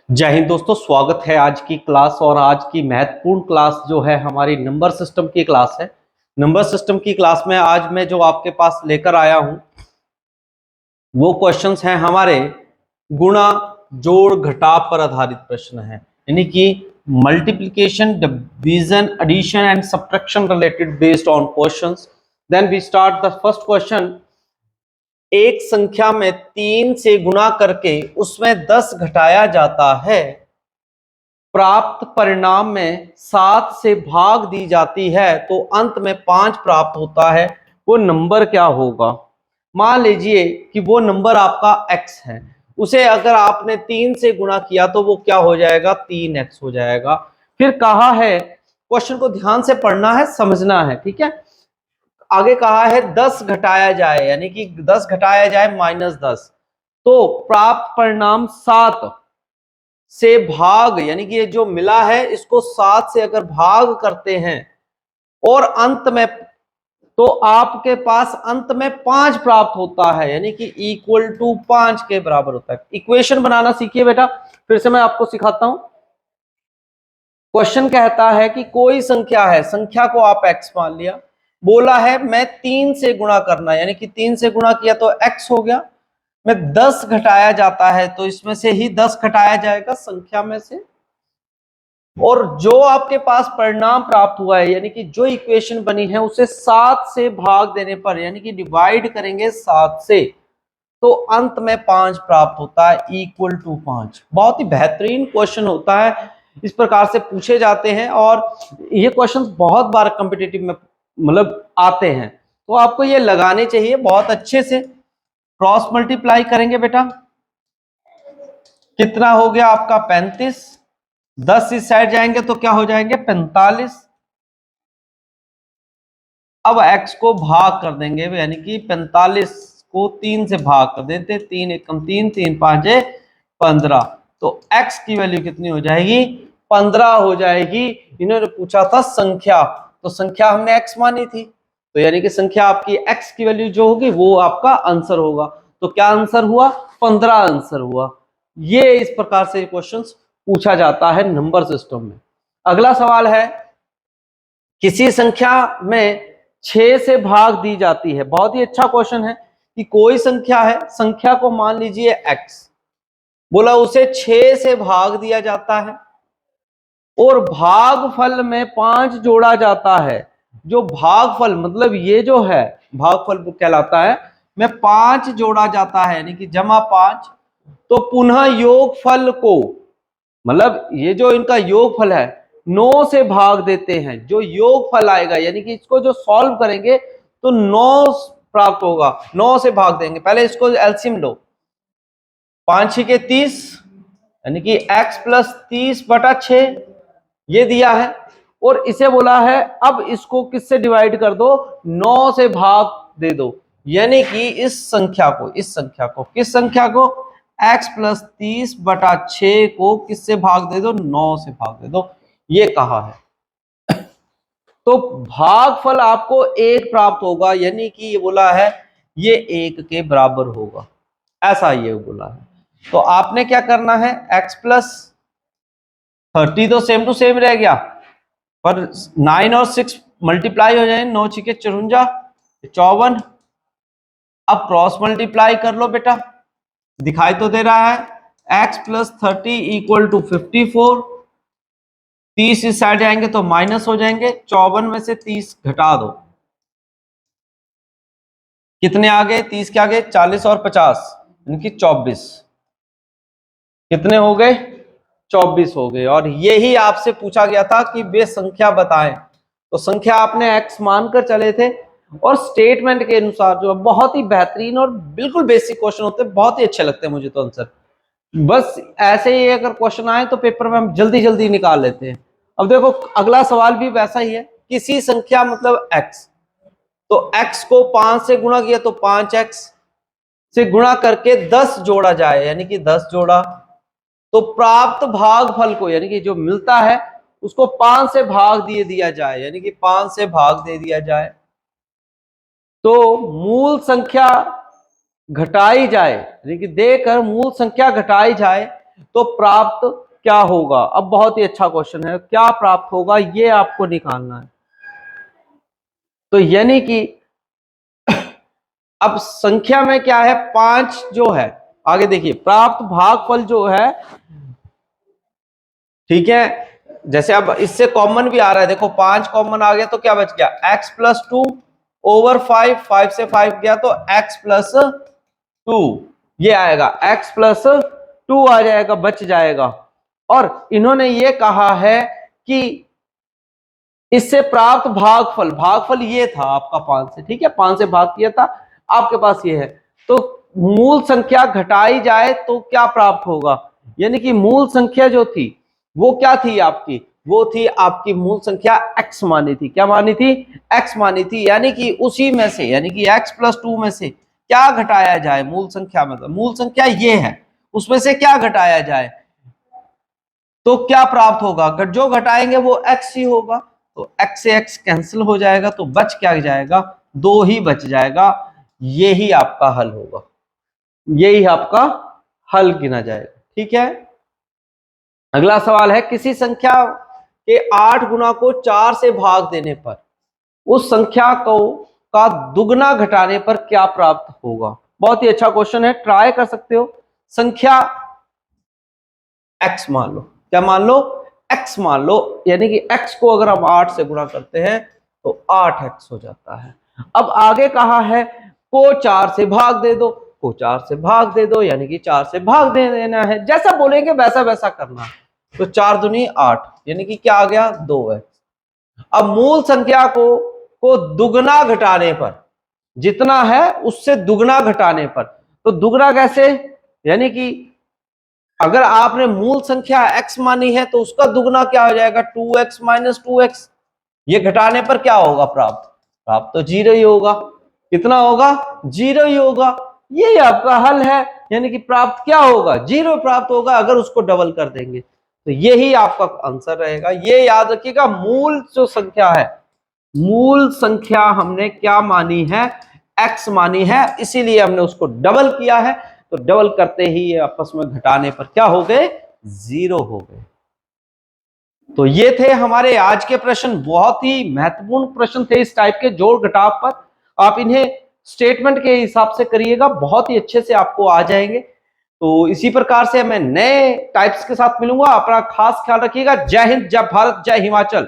जय हिंद दोस्तों, स्वागत है आज की क्लास। और आज की महत्वपूर्ण क्लास जो है हमारी नंबर सिस्टम की क्लास है। नंबर सिस्टम की क्लास में आज मैं जो आपके पास लेकर आया हूं वो क्वेश्चंस हैं हमारे गुणा जोड़ घटाव पर आधारित प्रश्न है, यानी कि multiplication, division, addition and subtraction related based on questions. Then we start the first question. एक संख्या में 3 से गुणा करके उसमें 10 घटाया जाता है, प्राप्त परिणाम में 7 से भाग दी जाती है तो अंत में 5 प्राप्त होता है, वो नंबर क्या होगा? मान लीजिए कि वो नंबर आपका x है, उसे अगर आपने 3 से गुणा किया तो वो क्या हो जाएगा? 3x हो जाएगा। फिर कहा है, क्वेश्चन को ध्यान से पढ़ना है, समझना है, ठीक है। आगे कहा है 10 घटाया जाए, यानी कि 10 घटाया जाए -10, तो प्राप्त परिणाम 7 से भाग, यानी कि ये जो मिला है इसको 7 से अगर भाग करते हैं और अंत में, तो आपके पास अंत में 5 प्राप्त होता है, यानी कि इक्वल टू 5 के बराबर होता है। इक्वेशन बनाना सीखिए बेटा, फिर से मैं आपको सिखाता हूं। क्वेश्चन कहता है कि कोई संख्या है, संख्या को आप x मान लिया, बोला है मैं 3 से गुणा करना, यानी कि 3 से गुणा किया तो x हो गया। में 10 घटाया जाता है तो इसमें से ही 10 घटाया जाएगा संख्या में से, और जो आपके पास परिणाम प्राप्त हुआ है, यानी कि जो इक्वेशन बनी है उसे 7 से भाग देने पर, यानी कि डिवाइड करेंगे 7 से, तो अंत में 5 प्राप्त होता है, इक्वल टू 5। बहुत ही बेहतरीन क्वेश्चन होता है, इस प्रकार से पूछे जाते हैं और ये क्वेश्चंस बहुत बार कॉम्पिटिटिव में मतलब आते हैं, तो आपको ये लगाने चाहिए बहुत अच्छे से। क्रॉस मल्टीप्लाई करेंगे बेटा, कितना हो गया आपका? 35। 10 इस साइड जाएंगे तो क्या हो जाएंगे? 45। अब x को भाग कर देंगे, यानी कि 45 को 3 से भाग कर देते, 3 एकम 3, 3 5 15, तो x की वैल्यू कितनी हो जाएगी? 15 हो जाएगी। इन्होंने पूछा था संख्या, तो संख्या हमने x मानी थी, तो यानी कि संख्या आपकी x की वैल्यू जो होगी वो आपका आंसर होगा। तो क्या आंसर हुआ? 15 आंसर हुआ। ये इस प्रकार से क्वेश्चंस पूछा जाता है नंबर सिस्टम में। अगला सवाल है, किसी संख्या में 6 से भाग दी जाती है। बहुत ही अच्छा क्वेश्चन है कि कोई संख्या है, संख्या को मान लीजिए x, बोला उसे 6 से भाग दिया जाता है और भागफल में 5 जोड़ा जाता है। जो भागफल मतलब ये जो है भागफल कहलाता है, में 5 जोड़ा जाता है, यानी कि जमा 5, तो पुनः योगफल को, मतलब ये जो इनका योगफल है 9 से भाग देते हैं, जो योगफल आएगा, यानी कि इसको जो सॉल्व करेंगे तो 9 प्राप्त होगा, 9 से भाग देंगे। पहले इसको एलसीएम लो, 5 6 के 30, यानी कि x प्लस 30/6 ये दिया है, और इसे बोला है अब इसको किससे डिवाइड कर दो? 9 से भाग दे दो, यानी कि इस संख्या को, किस संख्या को? x प्लस 30/6 को किससे भाग दे दो? 9 से भाग दे दो, ये कहा है। तो भागफल आपको 1 प्राप्त होगा, यानी कि ये बोला है ये 1 के बराबर होगा, ऐसा ये बोला है। तो आपने क्या करना है, x प्लस 30 तो सेम टू सेम रह गया, पर 9 और 6 मल्टीप्लाई हो जाए, 9 6 54, 54। अब क्रॉस मल्टीप्लाई कर लो बेटा, दिखाई तो दे रहा है x प्लस 30 इक्वल टू 54। 30 इस साइड जाएंगे तो माइनस हो जाएंगे, 54 में से 30 घटा दो, कितने आ गए? 30 के आगे 40 और 50, यानी कि 24। कितने हो गए? 24 हो गए। और यही आपसे पूछा गया था कि वे संख्या बताएं, तो संख्या आपने x मानकर चले थे, और स्टेटमेंट के अनुसार जो बहुत ही बेहतरीन और बिल्कुल बेसिक क्वेश्चन होते हैं, बहुत ही अच्छे लगते हैं मुझे तो आंसर। बस ऐसे ही अगर क्वेश्चन आए तो पेपर में हम जल्दी जल्दी निकाल लेते हैं। अब देखो अगला सवाल भी वैसा ही है, किसी संख्या मतलब x, तो x को 5 से गुणा किया तो 5x से गुणा करके 10 जोड़ा जाए, यानी कि 10 जोड़ा, तो प्राप्त भागफल को, यानी कि जो मिलता है उसको 5 से भाग दिया जाए, यानी कि 5 से भाग दे दिया जाए, तो मूल संख्या घटाई जाए, यानी कि देकर मूल संख्या घटाई जाए, तो प्राप्त क्या होगा। अब बहुत ही अच्छा क्वेश्चन है, क्या प्राप्त होगा ये आपको निकालना है। तो यानी कि अब संख्या में क्या है, 5 जो है, आगे देखिए प्राप्त भागफल जो है, ठीक है, जैसे अब इससे कॉमन भी आ रहा है, देखो 5 कॉमन आ गया तो क्या बच गया, x प्लस 2 ओवर 5, 5 से 5 गया तो x प्लस 2 ये आएगा, x प्लस 2 आ जाएगा, बच जाएगा। और इन्होंने ये कहा है कि इससे प्राप्त भागफल, भागफल ये था आपका 5 से, ठीक है, 5 से भाग किया था, आपके पास ये है। तो मूल संख्या घटाई जाए तो क्या प्राप्त होगा, यानी कि मूल संख्या जो थी वो क्या थी आपकी, वो थी आपकी मूल संख्या x मानी थी, क्या मानी थी, x मानी थी, यानी कि उसी में से, यानी कि x प्लस 2 में से क्या घटाया जाए, मूल संख्या मतलब मूल संख्या ये है, उसमें से क्या घटाया जाए तो क्या प्राप्त होगा, जो घटाएंगे वो x ही होगा, तो x से x कैंसिल हो जाएगा, तो बच क्या जाएगा, 2 ही बच जाएगा, यही आपका हल होगा, यही आपका हल गिना जाएगा, ठीक है। अगला सवाल है, किसी संख्या के 8 गुना को 4 से भाग देने पर उस संख्या को का दुगना घटाने पर क्या प्राप्त होगा। बहुत ही अच्छा क्वेश्चन है, ट्राई कर सकते हो। संख्या x मान लो, क्या मान लो, x मान लो, यानी कि x को अगर हम 8 से गुणा करते हैं तो 8x हो जाता है। अब आगे कहा है को 4 से भाग दे दो, को 4 से भाग दे दो, यानी कि 4 से भाग दे देना है, जैसा बोलेंगे वैसा वैसा करना है। तो 4 दूनी 8, यानी कि क्या आ गया, 2x। अब मूल संख्या को दुगना घटाने पर, जितना है उससे दुगना घटाने पर, तो दुगना कैसे, यानी कि अगर आपने मूल संख्या x मानी है तो उसका दुगना क्या हो जाएगा, 2x माइनस 2x, ये घटाने पर क्या होगा प्राप्त, प्राप्त तो 0 ही होगा, कितना होगा, 0 ही होगा, ये आपका हल है, यानी कि प्राप्त क्या होगा, 0 प्राप्त होगा अगर उसको डबल कर देंगे, तो यही आपका आंसर रहेगा। ये याद रखिएगा, मूल जो संख्या है, मूल संख्या हमने क्या मानी है, x मानी है, इसीलिए हमने उसको डबल किया है, तो डबल करते ही ये आपस में घटाने पर क्या हो गए, 0 हो गए। तो ये थे हमारे आज के प्रश्न, बहुत ही महत्वपूर्ण प्रश्न थे इस टाइप के, जोड़ घटाव पर। आप इन्हें स्टेटमेंट के हिसाब से करिएगा, बहुत ही अच्छे से आपको आ जाएंगे। तो इसी प्रकार से मैं नए टाइप्स के साथ मिलूंगा, अपना खास ख्याल रखिएगा। जय हिंद, जय भारत, जय हिमाचल।